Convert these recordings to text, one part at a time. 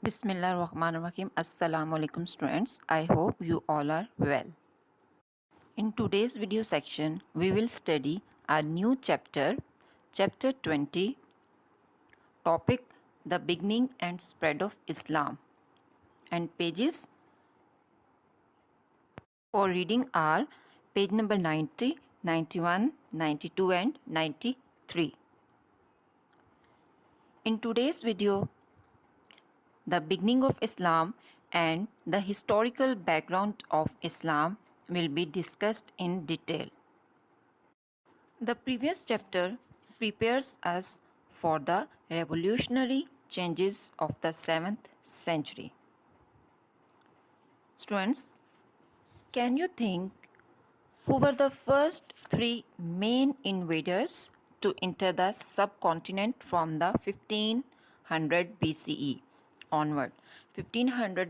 Bismillahirrahmanirrahim. Assalamu alaikum students. I hope you all are well. In today's video section, we will study a new chapter, chapter 20, topic The Beginning and Spread of Islam. And pages for reading are page number 90, 91, 92 and 93. In today's video, the beginning of Islam and the historical background of Islam will be discussed in detail. The previous chapter prepares us for the revolutionary changes of the 7th century. Students, can you think who were the first three main invaders to enter the subcontinent from the 1500 BCE onward? 1500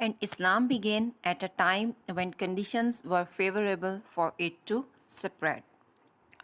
And Islam began at a time when conditions were favorable for it to spread.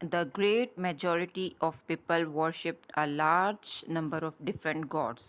the great majority of people worshipped a large number of different gods.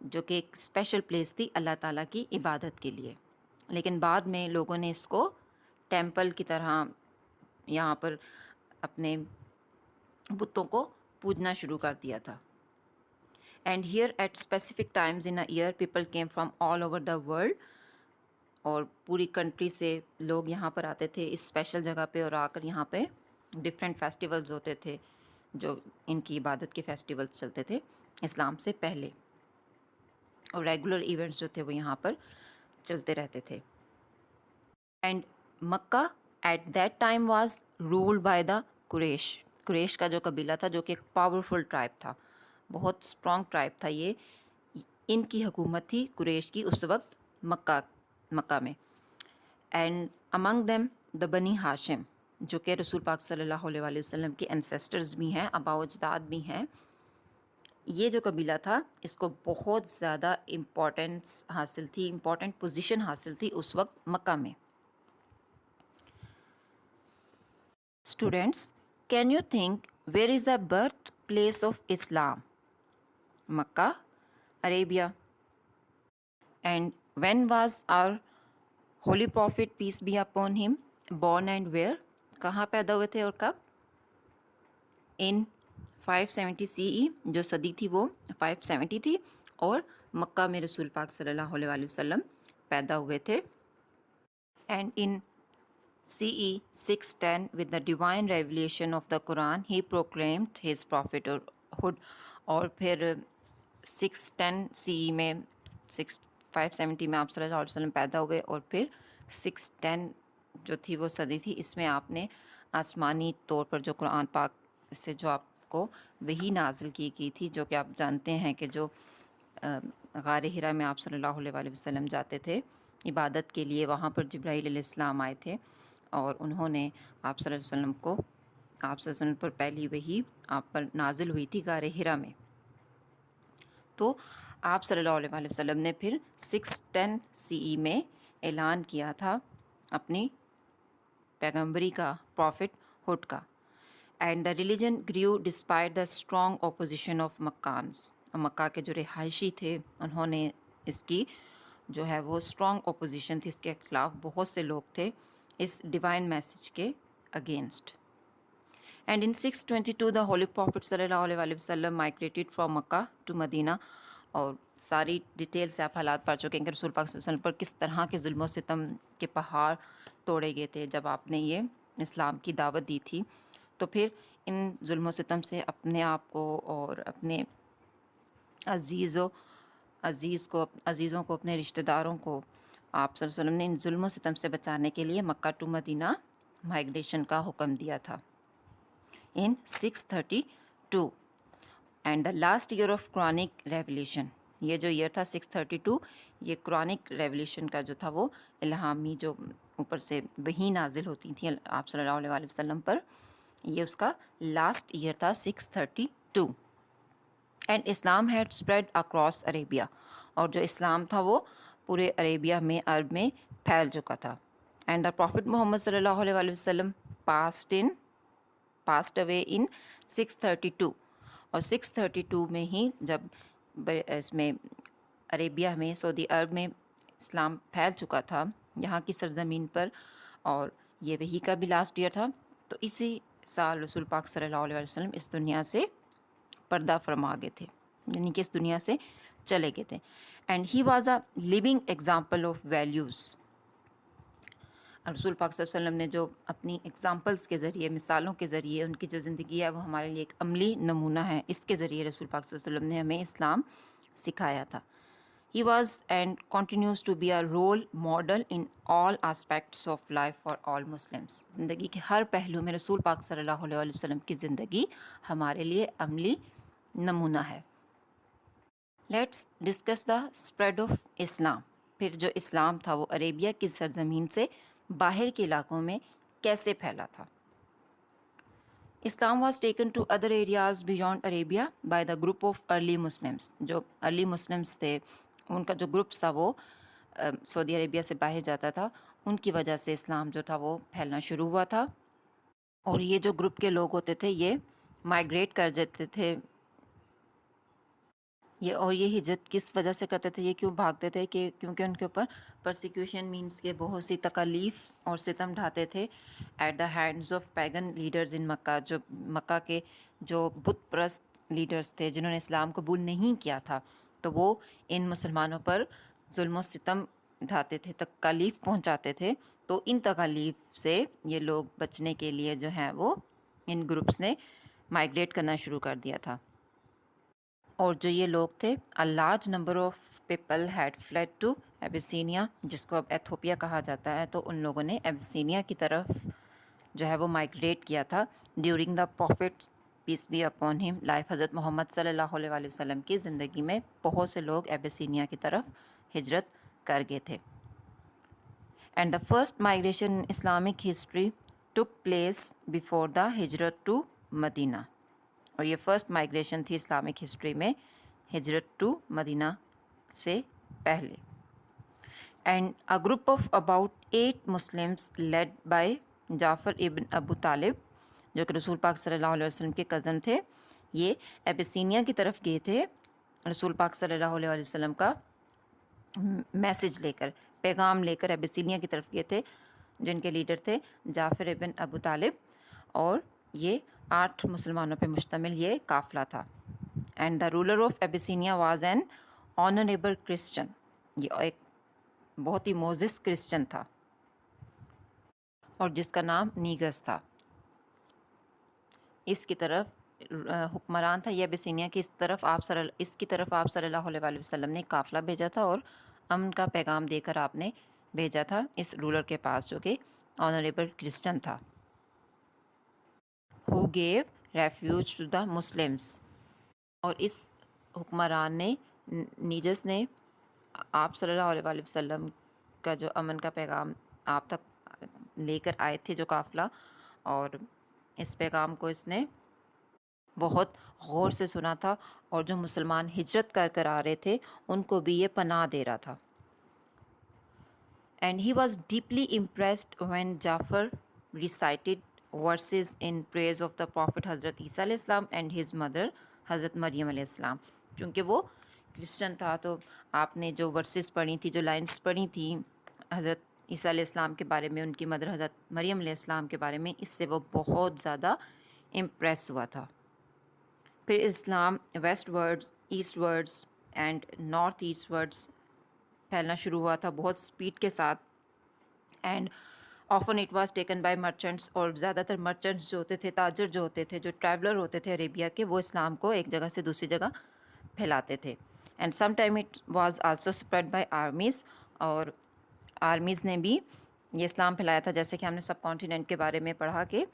جو کہ ایک special place تھی اللہ تعالیٰ کی عبادت کے لیے، لیکن بعد میں لوگوں نے اس کو ٹیمپل کی طرح یہاں پر اپنے بتوں کو پوجنا شروع کر دیا تھا. And here at specific times in a year people came from all over the world, اور پوری کنٹری سے لوگ یہاں پر آتے تھے اس اسپیشل جگہ پہ، اور آ کر یہاں پہ ڈفرینٹ فیسٹیولز ہوتے تھے جو ان کی عبادت کے فیسٹیولز چلتے تھے اسلام سے پہلے، اور ریگولر ایونٹس جو تھے وہ یہاں پر چلتے رہتے تھے. And Mecca at that time was ruled by the Quraysh. قریش کا جو قبیلہ تھا جو کہ ایک پاورفل ٹرائب تھا، بہت اسٹرانگ ٹرائب تھا یہ، ان کی حکومت تھی قریش کی اس وقت مکہ میں. اینڈ امنگ دیم دا بنی ہاشم، جو کہ رسول پاک صلی اللہ علیہ وآلہ وسلم کے انسیسٹرز بھی ہیں، آباء و اجداد بھی ہیں. یہ جو قبیلہ تھا اس کو بہت زیادہ امپورٹنس حاصل تھی، امپورٹنٹ پوزیشن حاصل تھی اس وقت مکہ میں. Students, can you think where is the birth place of Islam? Mecca, Arabia. And when was our holy prophet peace be upon him born and where? کہاں پیدا ہوئے تھے اور کب؟ ان 570 CE، جو صدی تھی وہ 570 تھی، اور مکہ میں رسول پاک صلی اللہ علیہ وآلہ وسلم پیدا ہوئے تھے. And in CE 610 with the divine revelation of the Quran he proclaimed his prophethood. اور پھر 610 CE میں 570 میں آپ صلی اللہ علیہ وسلم پیدا ہوئے، اور پھر 610 جو تھی وہ صدی تھی، اس میں آپ نے آسمانی طور پر جو قرآن پاک سے جو آپ کو وحی نازل کی گئی تھی، جو کہ آپ جانتے ہیں کہ جو غار حرا میں آپ صلی اللہ علیہ وآلہ وسلم جاتے تھے عبادت کے لیے، وہاں پر جبرائیل علیہ السلام آئے تھے اور انہوں نے آپ صلی اللہ علیہ وسلم کو، آپ صلی اللہ علیہ وسلم پر پہلی وحی آپ پر نازل ہوئی تھی غار حرا میں. تو آپ صلی اللہ علیہ وآلہ وسلم نے پھر 610 CE میں اعلان کیا تھا اپنی پیغمبری کا، پروفٹ ہوڈ کا. And the religion grew despite the strong opposition of Meccans. مکہ کے جو رہائشی تھے انہوں نے اس کی جو ہے وہ اسٹرانگ اپوزیشن تھی، اس کے خلاف بہت سے لوگ تھے اس ڈیوائن میسج کے against. And in 622 the holy prophet صلی اللہ علیہ وآلہ وسلم migrated from Makkah to Medina. اور ساری ڈیٹیل سے آپ حالات پڑھ چکے ہیں کہ رسول پاک صلی اللہ علیہ وسلم پر کس طرح کے ظلم و ستم کے پہاڑ توڑے گئے تھے جب آپ نے یہ اسلام کی دعوت دی تھی. تو پھر ان ظلم و ستم سے اپنے آپ کو اور اپنے عزیزوں کو، اپنے رشتہ داروں کو آپ صلی اللہ علیہ وسلم نے ان ظلم و ستم سے بچانے کے لیے مکہ ٹو مدینہ مائگریشن کا حکم دیا تھا in 632. And the last year of Quranic revolution, یہ جو ایئر تھا 632، یہ قرآنک ریولیوشن کا جو تھا وہ الہامی جو اوپر سے وحی نازل ہوتی تھیں آپ صلی اللہ علیہ وآلہ وسلم پر، یہ اس کا لاسٹ ایئر تھا 632. And Islam head spread across Arabia, اور جو اسلام تھا وہ پورے عربیہ میں، عرب میں پھیل چکا تھا. اینڈ دا پروفٹ محمد صلی اللہ علیہ وآلہ وسلم پاسڈ اوے ان 632. اور 632 میں ہی جب اس میں عربیہ میں، سعودی عرب میں اسلام پھیل چکا تھا یہاں کی سرزمین پر، اور یہ وحی کا بھی لاسٹ ایئر تھا، تو اسی سال رسول پاک صلی اللہ علیہ وسلم اس دنیا سے پردہ فرما گئے تھے، یعنی کہ اس دنیا سے چلے گئے تھے. And he was a living example of values. رسول پاک صلی اللہ علیہ وسلم نے جو اپنی ایگزامپلس کے ذریعے، مثالوں کے ذریعے ان کی جو زندگی ہے وہ ہمارے لیے ایک عملی نمونہ ہے. اس کے ذریعے رسول پاک صلی اللہ علیہ وسلم نے ہمیں اسلام سکھایا تھا. He was and continues to be a role model in all aspects of life for all Muslims. زندگی کے ہر پہلو میں رسول پاک صلی اللہ علیہ وسلم کی زندگی ہمارے لیے عملی نمونہ ہے. Let's discuss the spread of Islam. پھر جو اسلام تھا وہ عربیہ کی سرزمین سے باہر کے علاقوں میں کیسے پھیلا تھا. Islam was taken to other areas beyond Arabia by the group of early Muslims. جو ارلی مسلمس تھے ان کا جو گروپس تھا وہ سعودی عربیہ سے باہر جاتا تھا، ان کی وجہ سے اسلام جو تھا وہ پھیلنا شروع ہوا تھا. اور یہ جو گروپ کے لوگ ہوتے تھے یہ مائگریٹ کر جاتے تھے یہ ہجرت کس وجہ سے کرتے تھے، یہ کیوں بھاگتے تھے، کہ کیونکہ ان کے اوپر پرسیکیوشن مینس کے بہت سی تکالیف اور ستم ڈھاتے تھے at the hands of pagan leaders in Mecca, جو مکہ کے جو بت پرست لیڈرز تھے جنہوں نے اسلام قبول نہیں کیا تھا، تو وہ ان مسلمانوں پر ظلم و ستم ڈھاتے تھے، تکالیف پہنچاتے تھے. تو ان تکالیف سے یہ لوگ بچنے کے لیے جو ہیں وہ ان گروپس نے مائگریٹ کرنا شروع کر دیا تھا. اور جو یہ لوگ تھے a large number of people had fled to Abyssinia، جس کو اب ایتھوپیا کہا جاتا ہے، تو ان لوگوں نے ایبسینیا کی طرف جو ہے وہ مائگریٹ کیا تھا during the prophet's peace be upon him life. حضرت محمد صلی اللہ علیہ وآلہ وسلم کی زندگی میں بہت سے لوگ ایبسینیا کی طرف ہجرت کر گئے تھے. And the first migration in Islamic history took place before the Hijrat to Medina, اور یہ فرسٹ مائگریشن تھی اسلامک ہسٹری میں ہجرت ٹو مدینہ سے پہلے. And a group of about 8 Muslims led by Jafar ibn Abu طالب، جو کہ رسول پاک صلی اللہ علیہ وسلم کے کزن تھے، یہ ایبسینیا کی طرف گئے تھے رسول پاک صلی اللہ علیہ وسلم کا میسج لے کر، پیغام لے کر ایبسینیا کی طرف گئے تھے، جن کے لیڈر تھے جعفر ابن ابو طالب، اور یہ 8 مسلمانوں پہ مشتمل یہ قافلہ تھا. And the ruler of Abyssinia was an honourable Christian, یہ ایک بہت ہی موزس کرسچن تھا اور جس کا نام نیگس تھا. اس کی طرف حکمران تھا یہ ایبسینیا کی، اس کی طرف آپ صلی اللہ علیہ وآلہ وسلم نے قافلہ بھیجا تھا اور امن کا پیغام دے کر آپ نے بھیجا تھا اس رولر کے پاس جو کہ آنریبل کرسچن تھا. who gave refuge to the Muslims، اور اس حکمران نے نیجس نے آپ صلی اللہ علیہ وآلہ وسلم کا جو امن کا پیغام آپ تک لے کر آئے تھے جو قافلہ، اور اس پیغام کو اس نے بہت غور سے سنا تھا، اور جو مسلمان ہجرت کر کر آ رہے تھے ان کو بھی یہ پناہ دے رہا تھا. And he was deeply impressed when Jafar recited verses in praise of the Prophet حضرت عیسیٰ علیہ السلام and his mother حضرت مریم علیہ السلام. کیونکہ وہ کرسچن تھا تو آپ نے جو ورسز پڑھی تھی، جو لائنس پڑھی تھیں حضرت عیسیٰ علیہ السلام کے بارے میں، ان کی مدر حضرت مریم علیہ السلام کے بارے میں، اس سے وہ بہت زیادہ امپریس ہوا تھا. پھر اسلام westwards, eastwards and northeastwards پھیلنا شروع ہوا تھا بہت سپیڈ کے ساتھ. And often it was taken by merchants, اور زیادہ تر مرچنٹس جو ہوتے تھے، تاجر جو ہوتے تھے، جو ٹریولر ہوتے تھے عربیہ کے، وہ اسلام کو ایک جگہ سے دوسری جگہ پھیلاتے تھے. And some time it was also spread by armies, اور آرمیز نے بھی یہ اسلام پھیلایا تھا. جیسے کہ ہم نے سب کانٹیننٹ کے بارے میں پڑھا کہ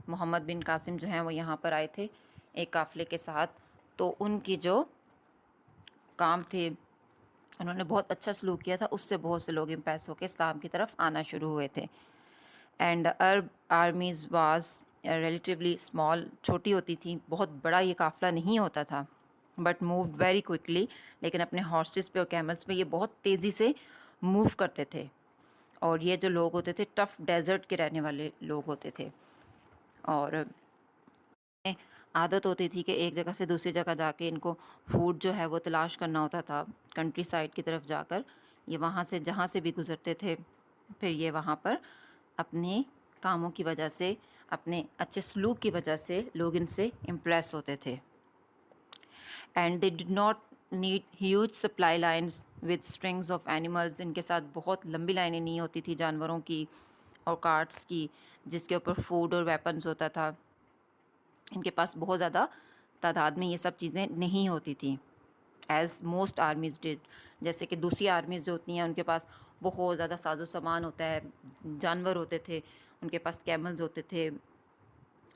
محمد بن قاسم جو ہیں وہ یہاں پر آئے تھے ایک قافلے کے ساتھ، تو ان کی جو کام تھے، انہوں نے بہت اچھا سلوک کیا تھا، اس سے بہت سے لوگ امپریس ہو کے اسلام کی طرف آنا شروع ہوئے تھے. And Arab armies was relatively small, چھوٹی ہوتی تھیں، بہت بڑا یہ قافلہ نہیں ہوتا تھا، بٹ مووڈ ویری کوئکلی، لیکن اپنے ہارسز پہ اور کیملس پہ یہ بہت تیزی سے موو کرتے تھے. اور یہ جو لوگ ہوتے تھے ٹف ڈیزرٹ کے رہنے والے لوگ ہوتے تھے، اور عادت ہوتی تھی کہ ایک جگہ سے دوسری جگہ جا کے ان کو فوڈ جو ہے وہ تلاش کرنا ہوتا تھا کنٹری سائڈ کی طرف جا کر. یہ وہاں سے جہاں سے بھی گزرتے تھے، پھر یہ وہاں پر اپنے کاموں کی وجہ سے، اپنے اچھے سلوک کی وجہ سے لوگ ان سے امپریس ہوتے تھے. And they did not need huge supply lines with strings of animals, ان کے ساتھ بہت لمبی لائنیں نہیں ہوتی تھی جانوروں کی اور کارٹس کی جس کے اوپر فوڈ اور ویپنز ہوتا تھا. ان کے پاس بہت زیادہ تعداد میں یہ سب چیزیں نہیں ہوتی تھیں ایز موسٹ آرمیز ڈڈ. جیسے کہ دوسری آرمیز جو ہوتی ہیں ان کے پاس بہت زیادہ ساز و سامان ہوتا ہے، جانور ہوتے تھے، ان کے پاس کیملز ہوتے تھے،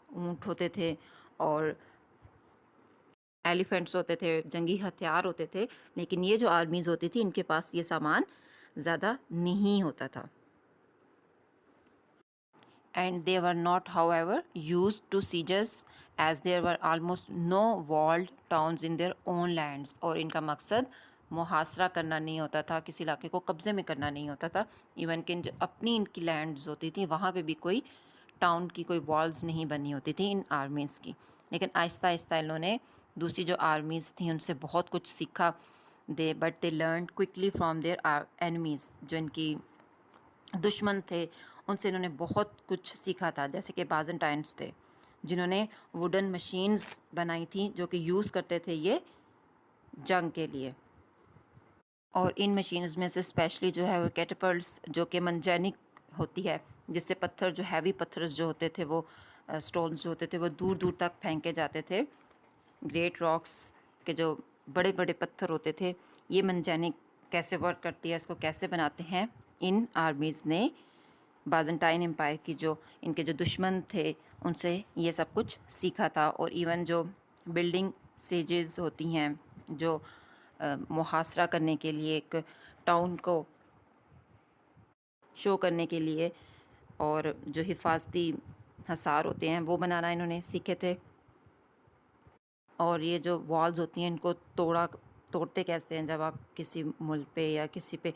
اونٹ ہوتے تھے اور ایلیفینٹس ہوتے تھے، جنگی ہتھیار ہوتے تھے. لیکن یہ جو آرمیز ہوتی تھی ان کے پاس یہ سامان زیادہ نہیں ہوتا تھا. And they were not, however, used to sieges as there were almost no walled towns in their own lands. اور ان کا مقصد محاصرہ کرنا نہیں ہوتا تھا، کسی علاقے کو قبضے میں کرنا نہیں ہوتا تھا. ایون کہ جو اپنی ان کی لینڈز ہوتی تھیں وہاں پہ بھی کوئی ٹاؤن کی کوئی والز نہیں بنی ہوتی تھی ان آرمیز کی. لیکن آہستہ آہستہ انہوں نے دوسری جو آرمیز تھیں ان سے بہت کچھ سیکھا but they learn quickly from their enemies. جو ان کی دشمن تھے ان سے انہوں نے بہت کچھ سیکھا تھا. جیسے کہ بازنٹائنس تھے جنہوں نے ووڈن مشینز بنائی تھیں جو کہ یوز کرتے تھے یہ جنگ کے لیے. اور ان مشینز میں سے اسپیشلی جو ہے وہ کیٹاپلٹس جو کہ منجینک ہوتی ہے, جس سے پتھر جو ہیوی پتھرز جو ہوتے تھے وہ اسٹونز جو ہوتے تھے وہ دور دور تک پھینکے جاتے تھے. گریٹ راکس کے جو بڑے بڑے پتھر ہوتے تھے, یہ منجینک کیسے ورک کرتی ہے, اس کو کیسے بناتے ہیں, ان آرمیز نے بازنٹائن امپائر کی جو ان کے جو دشمن تھے ان سے یہ سب کچھ سیکھا تھا. اور ایون جو بلڈنگ سیجز ہوتی ہیں جو محاصرہ کرنے کے لیے ایک ٹاؤن کو شو کرنے کے لیے, اور جو حفاظتی حصار ہوتے ہیں وہ بنانا انہوں نے سیکھے تھے. اور یہ جو والز ہوتی ہیں ان کو توڑتے کیسے ہیں, جب آپ کسی ملک پہ یا کسی پہ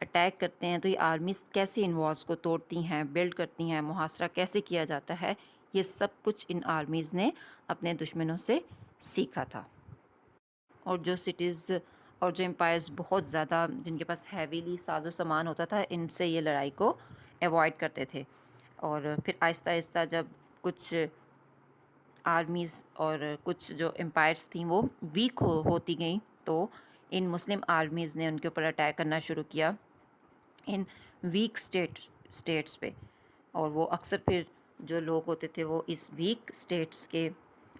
اٹیک کرتے ہیں تو یہ آرمیز کیسے ان والز کو توڑتی ہیں, بلڈ کرتی ہیں, محاصرہ کیسے کیا جاتا ہے, یہ سب کچھ ان آرمیز نے اپنے دشمنوں سے سیکھا تھا. اور جو سٹیز اور جو امپائرز بہت زیادہ جن کے پاس ہیویلی ساز و سامان ہوتا تھا ان سے یہ لڑائی کو ایوائڈ کرتے تھے. اور پھر آہستہ آہستہ جب کچھ آرمیز اور کچھ جو امپائرز تھیں وہ ویک ہوتی گئیں تو ان مسلم آرمیز نے ان کے اوپر اٹیک کرنا شروع کیا ان ویک اسٹیٹس پہ. اور وہ اکثر پھر جو لوگ ہوتے تھے وہ اس ویک اسٹیٹس کے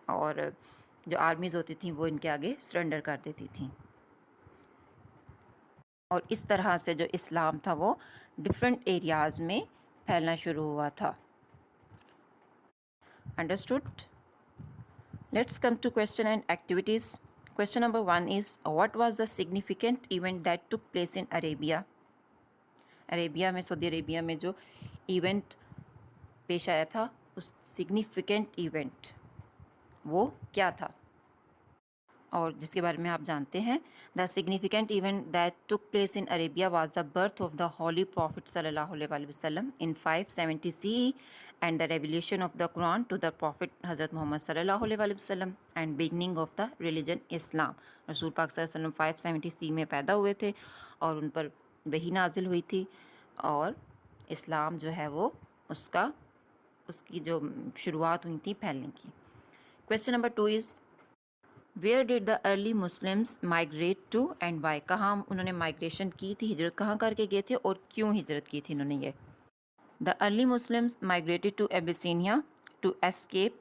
اور جو آرمیز ہوتی تھیں وہ ان کے آگے سرنڈر کر دیتی تھیں. اور اس طرح سے جو اسلام تھا وہ ڈفرینٹ ایریاز میں پھیلنا شروع ہوا تھا. Understood? Let's come to question and activities. Question number 1 is what was the significant event that took place in Arabia. Arabia میں, سعودی عربیہ میں جو ایونٹ پیش آیا تھا اس سگنیفیکنٹ ایونٹ وہ کیا تھا, اور جس کے بارے میں آپ جانتے ہیں. The significant event that took place in Arabia was the birth of the holy prophet صلی اللہ علیہ وسلم in 570 CE and the revolution of the Quran to the prophet Hazrat محمد صلی اللہ علیہ وسلم and beginning of the religion Islam. رسول پاک صلی اللہ علیہ وسلم 570 CE میں پیدا ہوئے تھے اور ان پر وحی نازل ہوئی تھی, اور اسلام جو ہے وہ اس کی جو شروعات ہوئی تھی پھیلنے کی. Question number 2 is where did the early Muslims migrate to and why. کہاں انہوں نے مائگریشن کی تھی, ہجرت کہاں کر کے گئے تھے اور کیوں ہجرت کی تھی انہوں نے. یہ the early Muslims migrated to Abyssinia to escape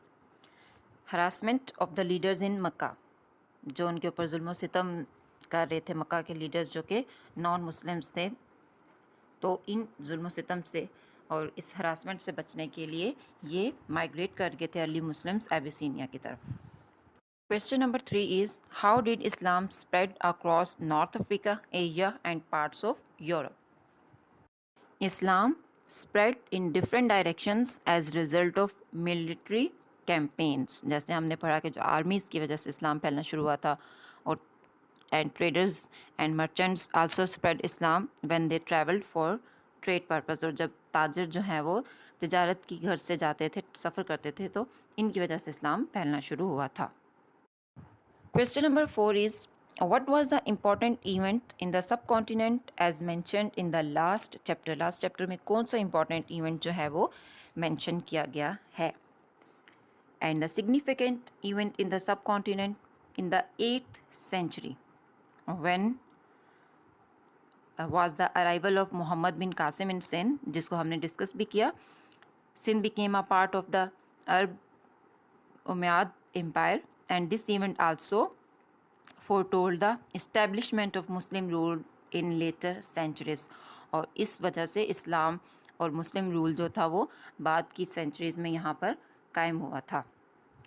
harassment of the leaders in Mecca. جو ان کے اوپر ظلم و ستم کر رہے تھے مکہ کے لیڈرز جو کہ نان مسلمس تھے, تو ان ظلم و ستم سے اور اس ہراسمنٹ سے بچنے کے لیے یہ مائگریٹ کر گئے تھے ارلی مسلمس ایبیسینیا کی طرف. Question number 3 is how did Islam spread across North Africa, Asia and parts of Europe? Islam spread in different directions as result of military campaigns. جیسے ہم نے پڑھا کہ جو آرمیز کی وجہ سے اسلام پھیلنا شروع ہوا تھا, اور and traders and merchants also spread Islam when they traveled for trade purpose. اور جب تاجر جو ہیں وہ تجارت کی گھر سے جاتے تھے, سفر کرتے تھے, تو ان کی وجہ سے اسلام پھیلنا شروع ہوا تھا. Question number 4 is what was the important event in the subcontinent as mentioned in the last chapter. Last chapter میں کون سا important event جو ہے وہ mention کیا گیا ہے. And the significant event in the subcontinent in the 8th century when was the arrival of Muhammad bin Qasim in Sindh, جس کو ہم نے ڈسکس بھی کیا. Sindh became a part of the Arab Umayyad Empire and this event also foretold the establishment of Muslim rule in later centuries. اور اس وجہ سے اسلام اور مسلم رول جو تھا وہ بعد کی سینچریز میں یہاں پر قائم ہوا تھا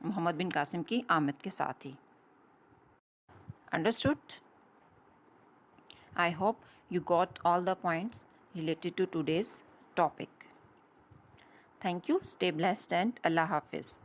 محمد بن قاسم کی آمد کے ساتھ ہی. Understood? I hope you got all the points related to today's topic. Thank you. Stay blessed and Allah Hafiz.